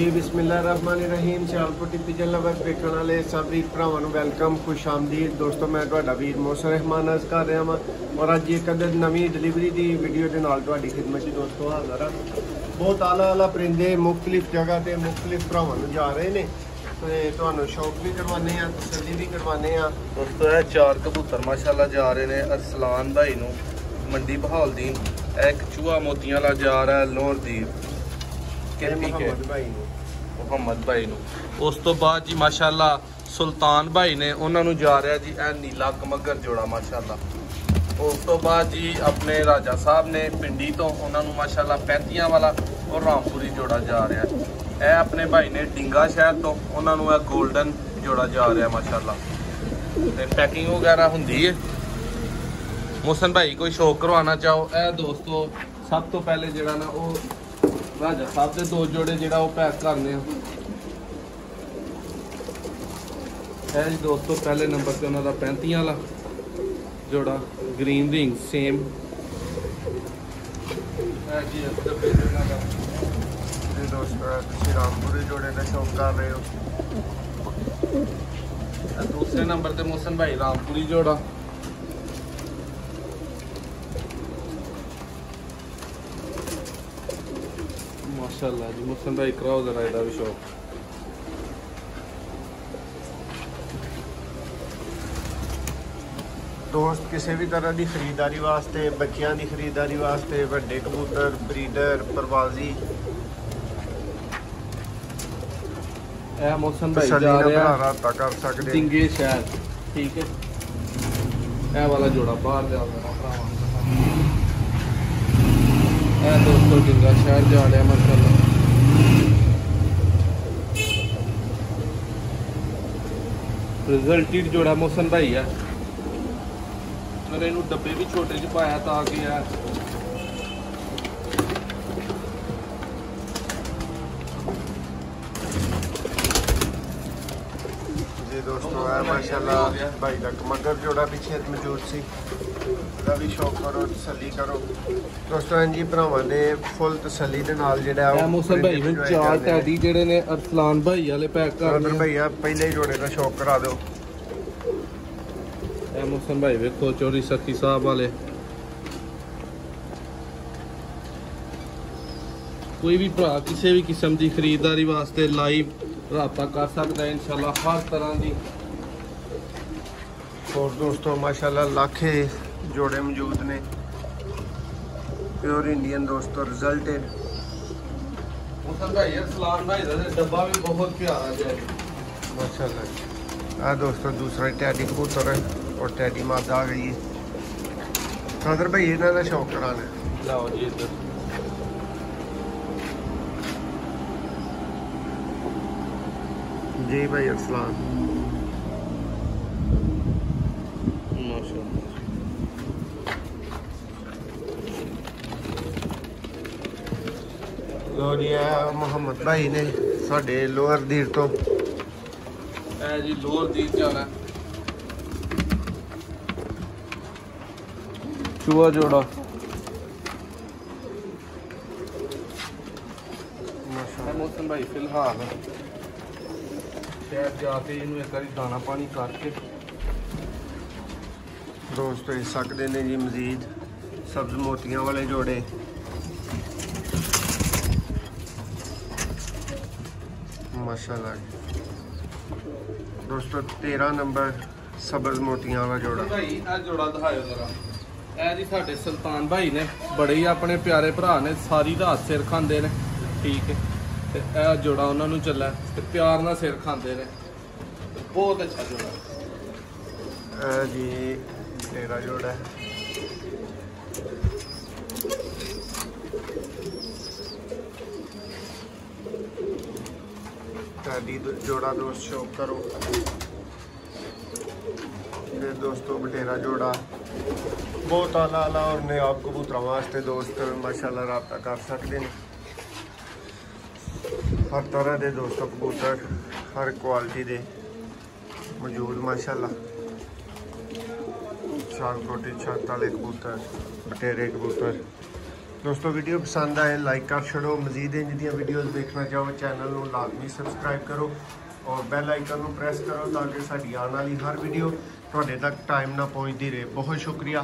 जी बिस्मिल्लाहिर्रहमानिर्रहीम। Sialkot pigeon lover देखने वाले सभी भरावां नूं वेलकम, खुश आमदीद। दोस्तों मैं तुहाडा वीर मौसम रहमान अर्ज कर रहा हाँ और अज एक अदद नवी डिलीवरी की वीडियो के नाल तुहाडी खिदमत च दोस्तों हाज़र हाँ। बहुत आला आला परिंदे मुख्तलिफ जगह पर मुख्तलिफ भरावां नूं जा रहे हैं तो तुहानूं शौक भी करवाने हैं, तसल्ली भी करवाने हैं। दोस्तों यह 4 कबूतर माशाल्लाह जा रहे हैं अरसलान भाई नूं मंडी बहालदीन। एक चूहा मोतियां वाला जा रहा है लोहरदीप मुहम्मद भाई नूं। उस तो बाद जी माशाल्लाह सुल्तान भाई ने उन्होंने जा रहा जी ए नीला कमगर जोड़ा माशाल्लाह। उस तो बाद जी अपने राजा साहब ने पिंडी तो उन्होंने माशाल्लाह 35 वाला और रामपुरी जोड़ा जा रहा है। यह अपने भाई ने डिंगा शहर तो उन्होंने गोल्डन जोड़ा जा रहा है माशाल्लाह। पैकिंग वगैरह होंगी है। मोहसन भाई कोई शौक करवाना चाहो ए दोस्तों सब तो पहले जोड़ा ना वो राजा साहब के 2 जोड़े जो पैक करने है जी दोस्तों। पहले नंबर से उन्होंने 35 वाला जोड़ा ग्रीन रिंग सेम है जी। दोस्तों रामपुरी जोड़े का शौक कर रहे हो। दूसरे नंबर से मोहसन भाई रामपुरी जोड़ा माशाल्लाह जी। मोहसन भाई कराओ जरा इधर भी शौक। दोस्त किसी भी तरह की खरीदारी वास्ते, बच्चों की खरीदारी वास्ते, वड्डे कबूतर, ब्रीडर, परवाजी मोहसन भाई जा रहा कर सकते डिंगे शहर। ठीक है यह वाला जोड़ा बाहर जा रहा दोस्तों डिंगा शहर जा रहा माशाल्लाह। रिजल्टेड जोड़ा मोहसन भाई है। मैंने इन्हू डब्बे भी छोटे च पाया ताकि यार जी दोस्तों है माशाल्लाह भाई का कमगर जोड़ा पीछे मौजूद सी भी शौक करो, तसली करो दोस्तों। जी भरावां ने फुल तसली दे नाल जेड़ा मोहसन भाई ने 4 टैडी जेडे ने अरसलान भाई वाले पैक कर भैया पहले ही जोड़े का शौक करा दो। मोहसन भाई वेखो चौधरी सखी साहब वाले। कोई भी भरा किसी भी किस्म की खरीदारी वास्ते लाइव राबता कर सकता है इंशाल्लाह हर तरह की। और दोस्तों माशाल्लाह लाखे जोड़े मौजूद ने प्योर इंडियन दोस्तों रिजल्टेड। मोहसन भाई अरसलान भाई का डब्बा भी बहुत प्यारा है माशाल्लाह। दोस्तों दूसरा टैडी कबूतर है और टैडी मादा आ गई है। कादर भाई इन्हों का शौक कराना है। लाओ जी इधर जी भाई अरसलान माशाल्लाह। लो जी मोहम्मद भाई ने साढ़े लोअर दीर तो जी लोअर दीर जाना चूहा जोड़ा मोहसन भाई फिलहाल शहर जाके इन्हू एक बार दाना पानी करके दोस्तों इस सकते ने जी मजीद सब्ज मोतियां वाले जोड़े माशाल्लाह। दोस्तों 13 नंबर सब्ज मोतियां वाला जोड़ा भाई जोड़ा दिखाओ जरा। ਇਹ जी साढ़े सुल्तान भाई ने बड़े ही अपने प्यारे भरा ने सारी रात सिर खाते ने। ठीक है यह जोड़ा उन्होंने चला प्यार ना सिर खाते ने बहुत अच्छा जोड़ा जी तेरा जोड़ा टैडी जोड़ा दोस्त शौक करो। दोस्तों बटेरा जोड़ा बहुत आला आला और नायाब कबूतरों वास्ते दोस्त माशाल्लाह रब्ता कर सकते हैं। हर तरह के दोस्तों कबूतर हर क्वालिटी दे मौजूद माशाल्लाह। सियालकोटी छत वाले कबूतर, बटेरे कबूतर दोस्तों वीडियो पसंद आए लाइक कर छोड़ो, मजीद इंज दी वीडियोज़ देखना चाहो चैनल को लाजमी सबसक्राइब करो और बैल आइकन को प्रेस करो ताकि साड़ी आने वाली हर वीडियो तुहाडे तक टाइम ना पहुँचती रहे। बहुत शुक्रिया।